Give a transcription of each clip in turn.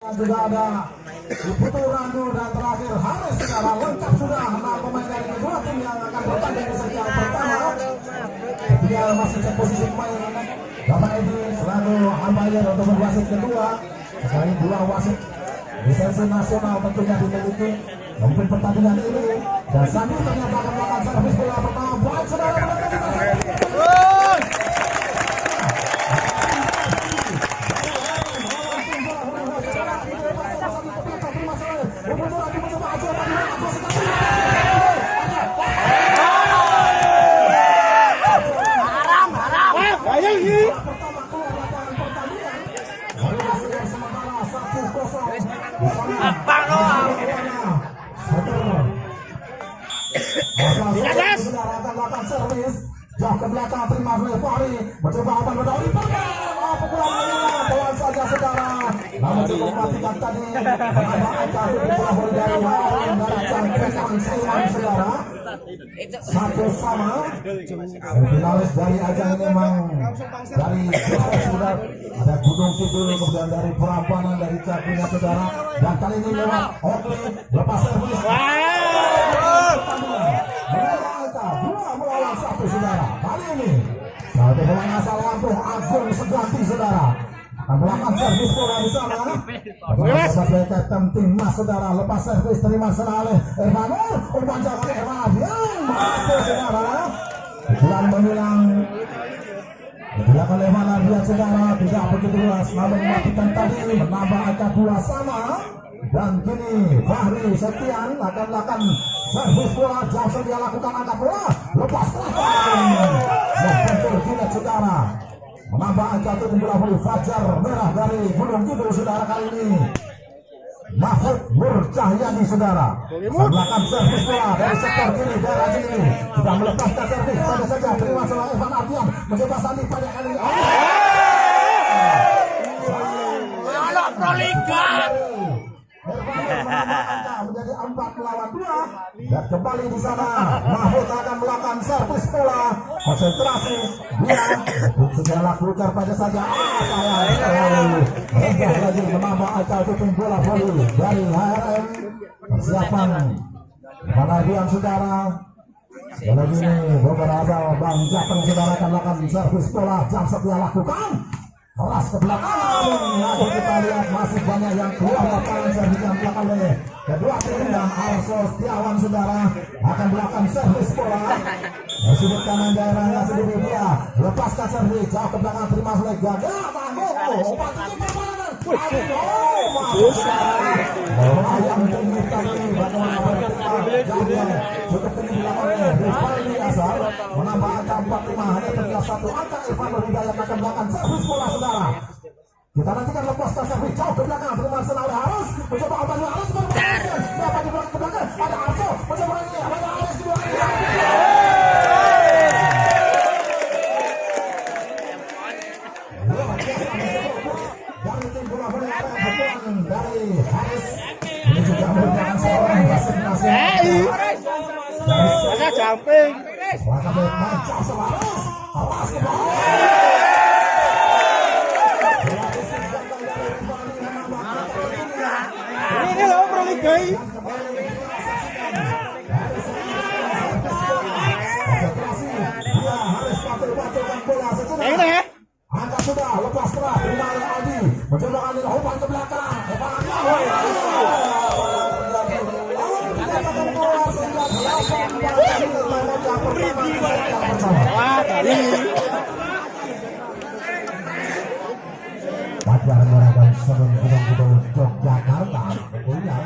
Juga ada Putu Randu dan terakhir Haris. Secara lengkap sudah 6 pemain dari kedua tim yang akan bertanding di sesi yang pertama. Dia masih cek posisi pemain. Bapak Edi selalu umpire untuk wasit kedua. Selain 2 wasit lisensi nasional tentunya dimiliki memimpin pertandingan ini. Dan Sandi ternyata akan melakukan servis bola pertama. Baik saudara servis jauh ke belakang terima oleh Fahri mencoba akan berdiri pukulan bola saja saudara namun cukup matikan tadi menambah angka bola dari Wawan dari Cangkrekan Saiman saudara 1-1. Finalis dari ajang ini memang dari sudah ada Gunung Kidul kemudian dari Prambanan dari Cakunya saudara dan kali ini lewat Oakley lepas servis melawan 1 saudara. Kali ini satu pemain asal Lampung Agung Seganti saudara akan melakukan servis bola di sana. Sebagai kapten timnas saudara lepas servis terima sana oleh Ermanur umpan jauh oleh Erman yang masuk saudara. Bulan menilang dilakukan oleh Manardian saudara tidak begitu luas namun mematikan tadi menambah angka 2 sama. Dan kini Fahri Septian akan melakukan servis bola jauh saja lakukan angkat bola lepas telepon membentur tidak saudara menambah angka itu bola voli Fajar Merah dari Gunung Kidul saudara kali ini Mahfud Murcahyadi saudara melakukan servis bola dari sektor kiri daerah ini sudah melepaskan servis pada saja terima salah Evan Ardian mencoba Sandi pada kali ini Proliga menjadi 4 melawan 2 dan kembali di sana Mahfud akan melakukan servis bola konsentrasi dia segera lakukan pada saja rendah lagi menambah akal tutup bola voli dari HRM persiapan Manadian saudara kali ini beberapa Bang Jateng saudara akan melakukan servis bola jam setia lakukan keras ke belakang namun kita lihat masih banyak yang keluar lapangan servis yang dilakukan oleh kedua tim dan Arso Setiawan saudara akan melakukan servis bola dari sudut kanan daerahnya sendiri dia lepaskan servis jauh ke belakang terima oleh Gaga Mangogo umpan tinggi permainan masuk saudara yang tinggi tadi bagaimana berdekat cukup tinggi dilakukan oleh Rizky Asar menambah angka 45 hanya tinggal 1 angka Ivan Hidayat akan melakukan servis bola saudara. Kita nantikan lepaskan servis jauh ke belakang terima oleh Harus mencoba umpan Harus bermain dapat dibuat ke belakang ada Arso mencoba lagi ada Harus di belakang dari tim bola bola dari Harus ini juga merupakan seorang wasit nasional Masa jumping. Lakabet Mancah Semarus awas ke bawah Ini loh Proliga. Ini ya. Angkat sudah lepas keras terima oleh Aldi mencoba kali umpan ke belakang Fajar Merah dan Sebelum Gunung Yogyakarta tentunya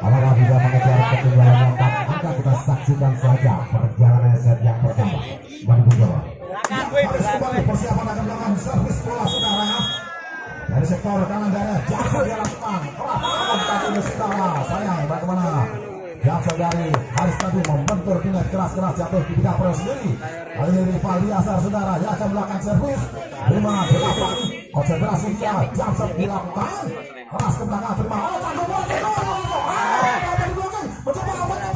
apakah bisa mengejar ketinggalan yang tak akan kita saksikan saja perjalanan set yang pertama. Mari berjalan. Harus kembali persiapan akan melakukan servis bola saudara dari sektor kanan daerah jatuh dia lakukan kerapaan tadi saudara sayang bagaimana jatuh dari Haris tadi membentur dengan keras-keras jatuh di bidang pro sendiri kali ini rival Biasar saudara dia akan melakukan servis 5-8 konsentrasi dia jatuh dilakukan keras ke belakang terima tanggung bola mencoba apa yang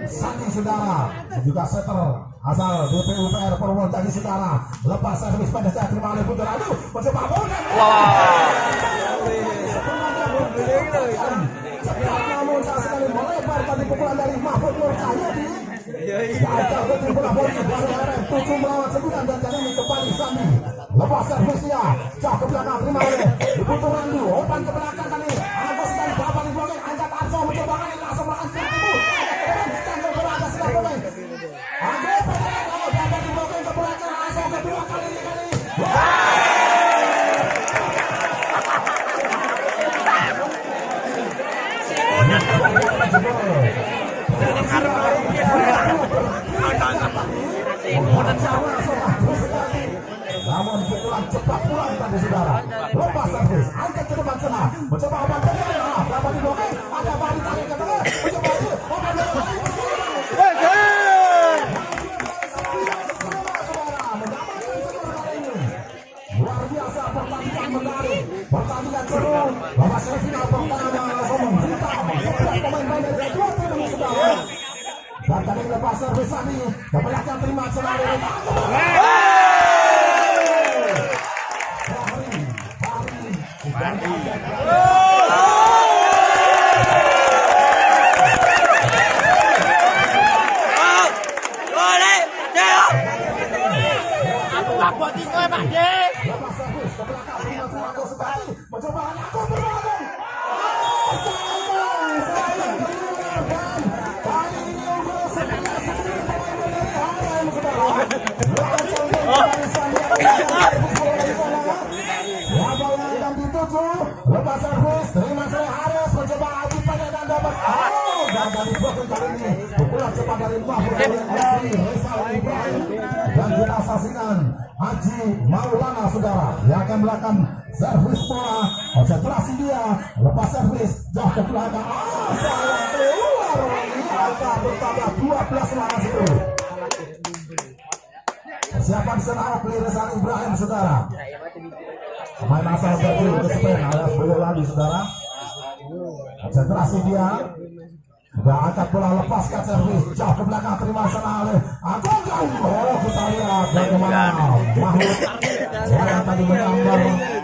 Sani saudara, juga setter asal DPUPR Purwodadi saudara, lepas servis pada saat terima oleh Putra. Aduh, mencoba bola. Namun saat sekali melebar tadi pukulan dari Mahfud Nur Cahyadi. Gagal betul bola volley dari RM 7 melawan 9 dan kali ini kembali Sani. Lepas servisnya, jauh ke belakang terima oleh Putu Randu. Umpan ke belakang kali. Agus dari dapat di blokir. Angkat Arso mencoba kali langsung melakukan serbu. Tanggal berada sedang pemain. Agus dapat di blokir ke belakang. Arso kedua kali ini kali. Namun pukulan cepat pulang tadi saudara. Lepas servis, angkat ke depan sana. Mencoba obat tengah. Dapat diblokir. Ada balik tarik ke tengah. Mencoba lagi. Obat luar biasa pertandingan menarik. Pertandingan seru. Babak semifinal pertama langsung menghitam. Pemain-pemain dari kedua tim saudara. Dan tadi lepas servis tadi. Kebanyakan terima selalu. Lepas servis, terima saya Haris mencoba Adi pada dan dapat. Dan dari blokir kali ini pukulan cepat dari Mahfud Alfi Resal Ibrahim dan kita saksikan Haji Maulana saudara yang akan melakukan servis bola. Konsentrasi dia, lepas servis jauh ke belakang. Sayang keluar lagi, angka bertambah 12 lawan 10. Persiapan sana Alfi Resal Ibrahim saudara. Pemain asal dari Spain alias Boyolali saudara. Konsentrasi dia. Sudah angkat bola, lepaskan servis jauh ke belakang, terima sana oleh Agung. Oh, kita lihat bagaimana Mahmud yang tadi menyambar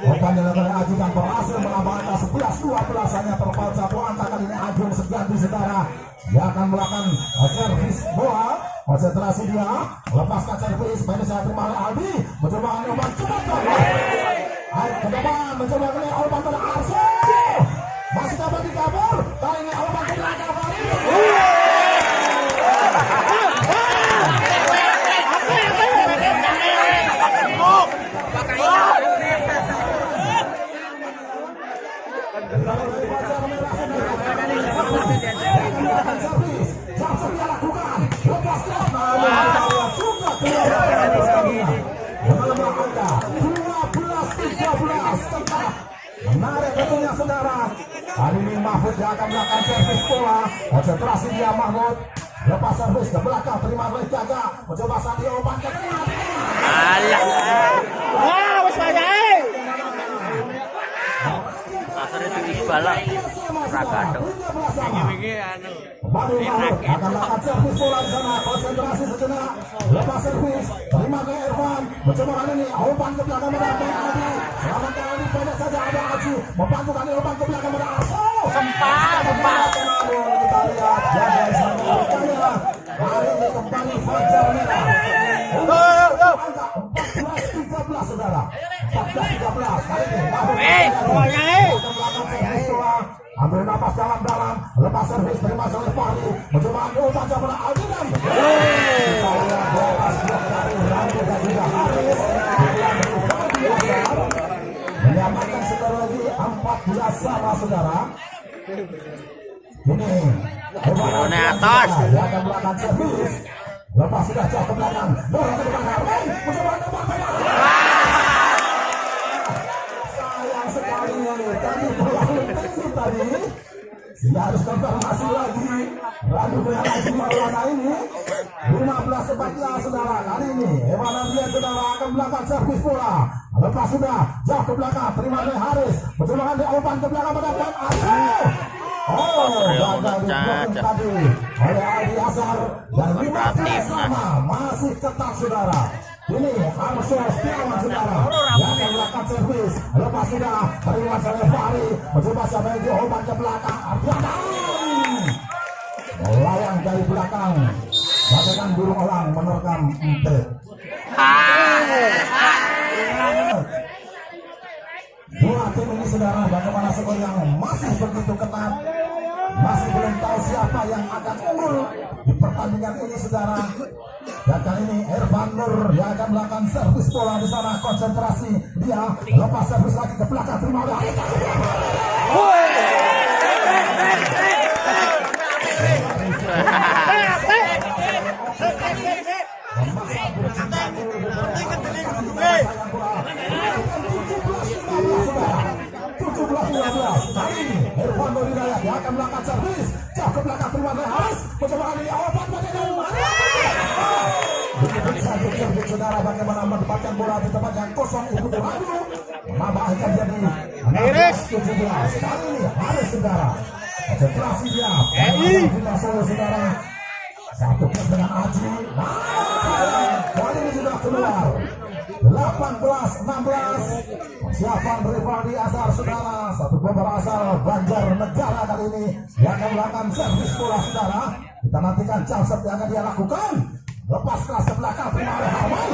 umpan yang oleh Aji dan berhasil menambah angka 11-12. Hanya terpaut satu angka kali ini Agung Sejati saudara. Dia akan melakukan servis bola. Konsentrasi dia, lepaskan servis, main saya terima oleh Aldi. Mencoba umpan cepat ke depan, mencoba kali umpan pada Arso. Masih dapat dikabur. Kali ini umpan ke belakang kali ini. Menarik tentunya saudara. Kali ini Mahfud yang akan melakukan servis bola. Konsentrasi dia Mahmud. Lepas servis ke belakang, terima oleh Jaga. Mencoba Sandi umpan ke tengah. Wah, wes banyak. Akhirnya tinggi balak. Ragado. Baru Mahmud akan melakukan servis bola di sana. Konsentrasi sejenak. Lepas servis, terima ke Irfan. Mencoba kali ini umpan ke belakang mendapat Adi. Selamat kali pendek saja ada Aji. Membantu kali umpan ke belakang pada Arso. Sempat. Kita lihat jaga sana Kaya. Kali ini kembali Fajar Merah. Angka 14-13 saudara. 14-13 kali ini Mahmud ambil napas dalam-dalam, lepas servis terima oleh Fahri, mencoba ambil umpan kepada Aldinan. Kita lihat lepas blok dari Randu dan juga Haris. Menyamakan sekali lagi 14 sama saudara. Ini Drone atas. dia akan melakukan servis. Lepas sudah jauh ke belakang, bola ke depan Harvey, mencoba umpan pada. Sayang sekali tadi bola tinggi tadi. Dia harus konfirmasi lagi. Randu dengan Haji Maulana ini 15-14 saudara. Kali ini Evan Ardian saudara akan melakukan servis bola. Lepas sudah jauh ke belakang, terima oleh Haris. Mencoba umpan ke belakang pada Pan Arso. gagal diblokir tadi oleh Aldi Azhar dan 15 sama masih ketat saudara. Ini Arsul Setiawan saudara yang akan melakukan servis. Lepas sudah terima oleh Fahri, mencoba sampai di obat ke belakang. Ardiana melayang dari belakang bagaikan burung elang menerkam empet. Dua tim ini saudara, bagaimana skor yang masih begitu ketat, masih belum tahu siapa yang akan unggul di pertandingan ini saudara. Dan kali ini Irfan Nur yang akan melakukan servis bola di sana, konsentrasi dia, lepas servis lagi ke belakang, terima oleh Haikal. Kali ini Irfan Nur Hidayat yang akan melakukan servis jauh ke belakang, terima oleh Haris, mencoba kali obat bagaimana satu servis saudara, bagaimana mendapatkan bola di tempat yang kosong itu Randu menambahkan jadi 16-17. Kali ini Haris saudara, konsentrasi dia kita solo saudara, satu plus dengan Aji. Kali ini sudah keluar 18-16. Persiapan Rivaldi Azhar saudara, satu bomber asal Banjarnegara kali ini yang akan melakukan servis bola saudara. Kita nantikan jam set yang akan dia lakukan. Lepas kelas ke belakang, terima oleh Harman.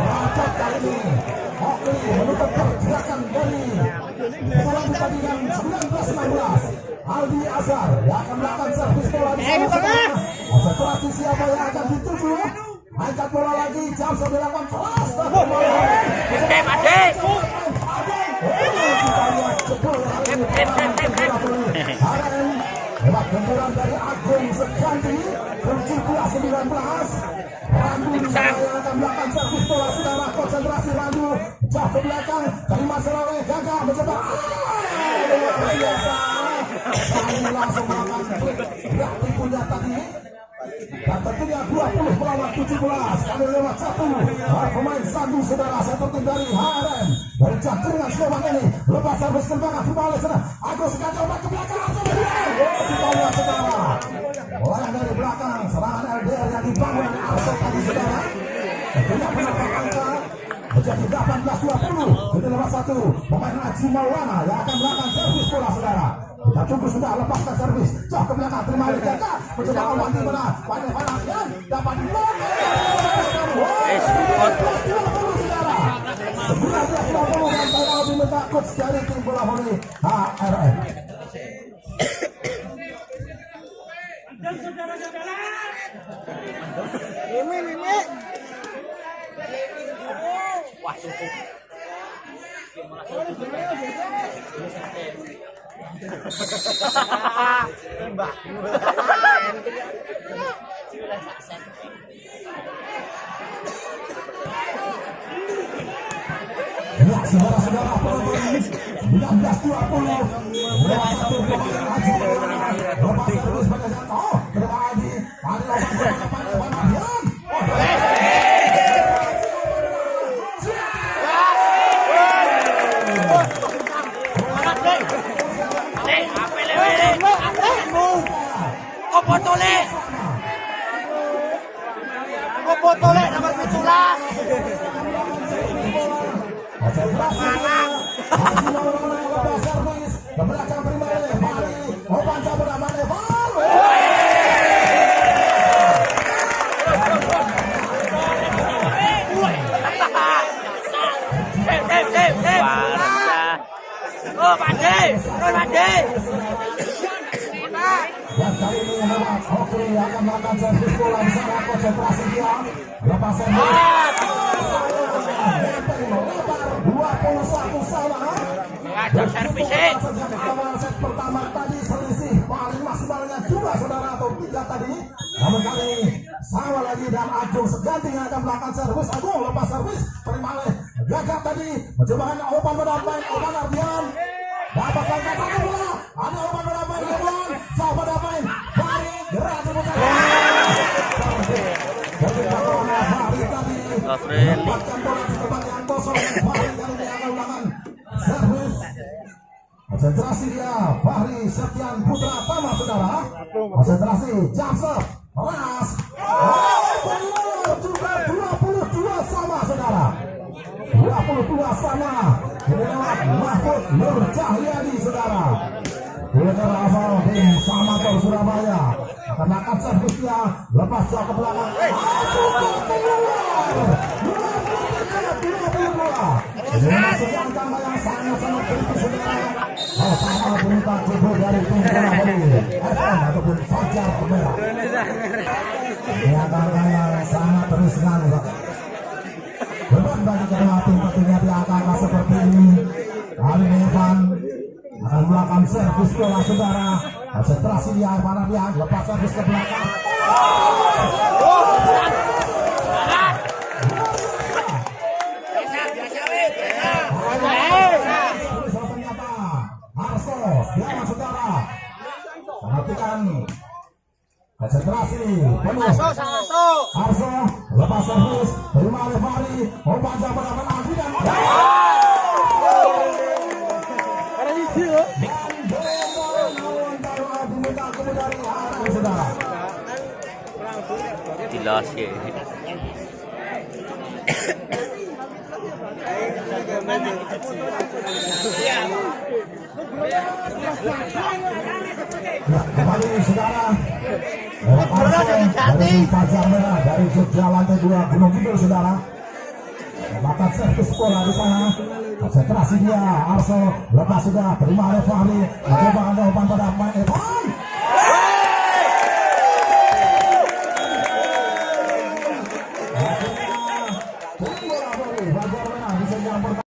Rapat kali ini Oke menutup pergerakan dari pertandingan 19-16. Aldi Azhar yang akan melakukan servis bola di sana. Konsentrasi siapa yang akan dituju. Angkat bola lagi, jam sudah dilakukan keras. Lewat benturan dari Agung Seganti 17-19. Randu di sana yang akan melakukan servis bola saudara, konsentrasi Randu jauh ke belakang, terima serang gagal mencoba luar biasa. Kami langsung melakukan gerak tipunya tadi. Dan tentunya 20 melawan 17. Kami lewat satu pemain Sandu saudara, satu tim dari HRM dari Jantungan Sleman ini. Lepas servis ke belakang, kembali sana Agus Seganti obat ke belakang, langsung kita lihat saudara, bola dari belakang, serangan LDR yang dibangun Arsul tadi saudara. Tentunya penampak angka menjadi 18-20. Kita lewat satu pemain Aji Maulana yang akan melakukan servis bola saudara. Kita tunggu sudah, lepaskan servis jauh ke belakang, terima oleh Jaka, mencoba awal di mana pada dan dapat dilakukan 19-20 dan saya diminta coach dari tim bola voli HRM. Dan saudara-saudara, Mimi. Wah, cukup. Ya, saudara-saudara penonton 19-20 lewat satu pemain Haji lepas servis pada jatuh terima Haji Kopotole nomor 17. ke belakang terima oleh Fahri, obat cabut aman Evan. Oh, Pandi. Dan kali ini memang Oke akan melakukan servis bola di sana, konsentrasi dia. Lepas servis 21 sama. Ngajak servis Awal set pertama tadi selisih paling maksimalnya 2 saudara atau 3 tadi. Namun kali ini sama lagi dan Agung Seganti yang akan melakukan servis. Agung lepas servis terima oleh Gagak tadi, mencoba Opan berdamping, Opan Ardian dapatkan kata bola, ada Opan berdamping, Opan coba berdamping, Fahri gerak dibuka. Ketika bola Fahri tadi mendapatkan bola di tempat yang kosong, Fahri kali ini akan melakukan servis Septian Putra Tama saudara. Konsentrasi Jaksa Ras. Keluar juga 22 sama saudara. 22 sama. Ini lewat Mahfud Nur Cahyadi saudara. Winger asal tim Samator Surabaya akan angkat servisnya, lepas jauh ke belakang. Ini masuk angka yang sangat-sangat kritis saudara. Sama perintah jebol dari tim bola voli FM ataupun Fajar Pemerah. Ini angka yang sangat riskan. Beban bagi kedua tim tentunya di angka seperti ini. Kali ini Evan akan melakukan servis bola saudara. Konsentrasi dia para dia lepas servis ke belakang. Ternyata Arso dia saudara. Perhatikan konsentrasi penuh. Arso lepas servis terima referee membaca pada Aldi dan Jelas ya. Kembali saudara. Dari Fajar Merah dari Jogja lantai 2 Gunung Kidul saudara. Melakukan servis bola di sana. Konsentrasi dia Arso lepas sudah terima referee mencoba umpan pada pemain Evan.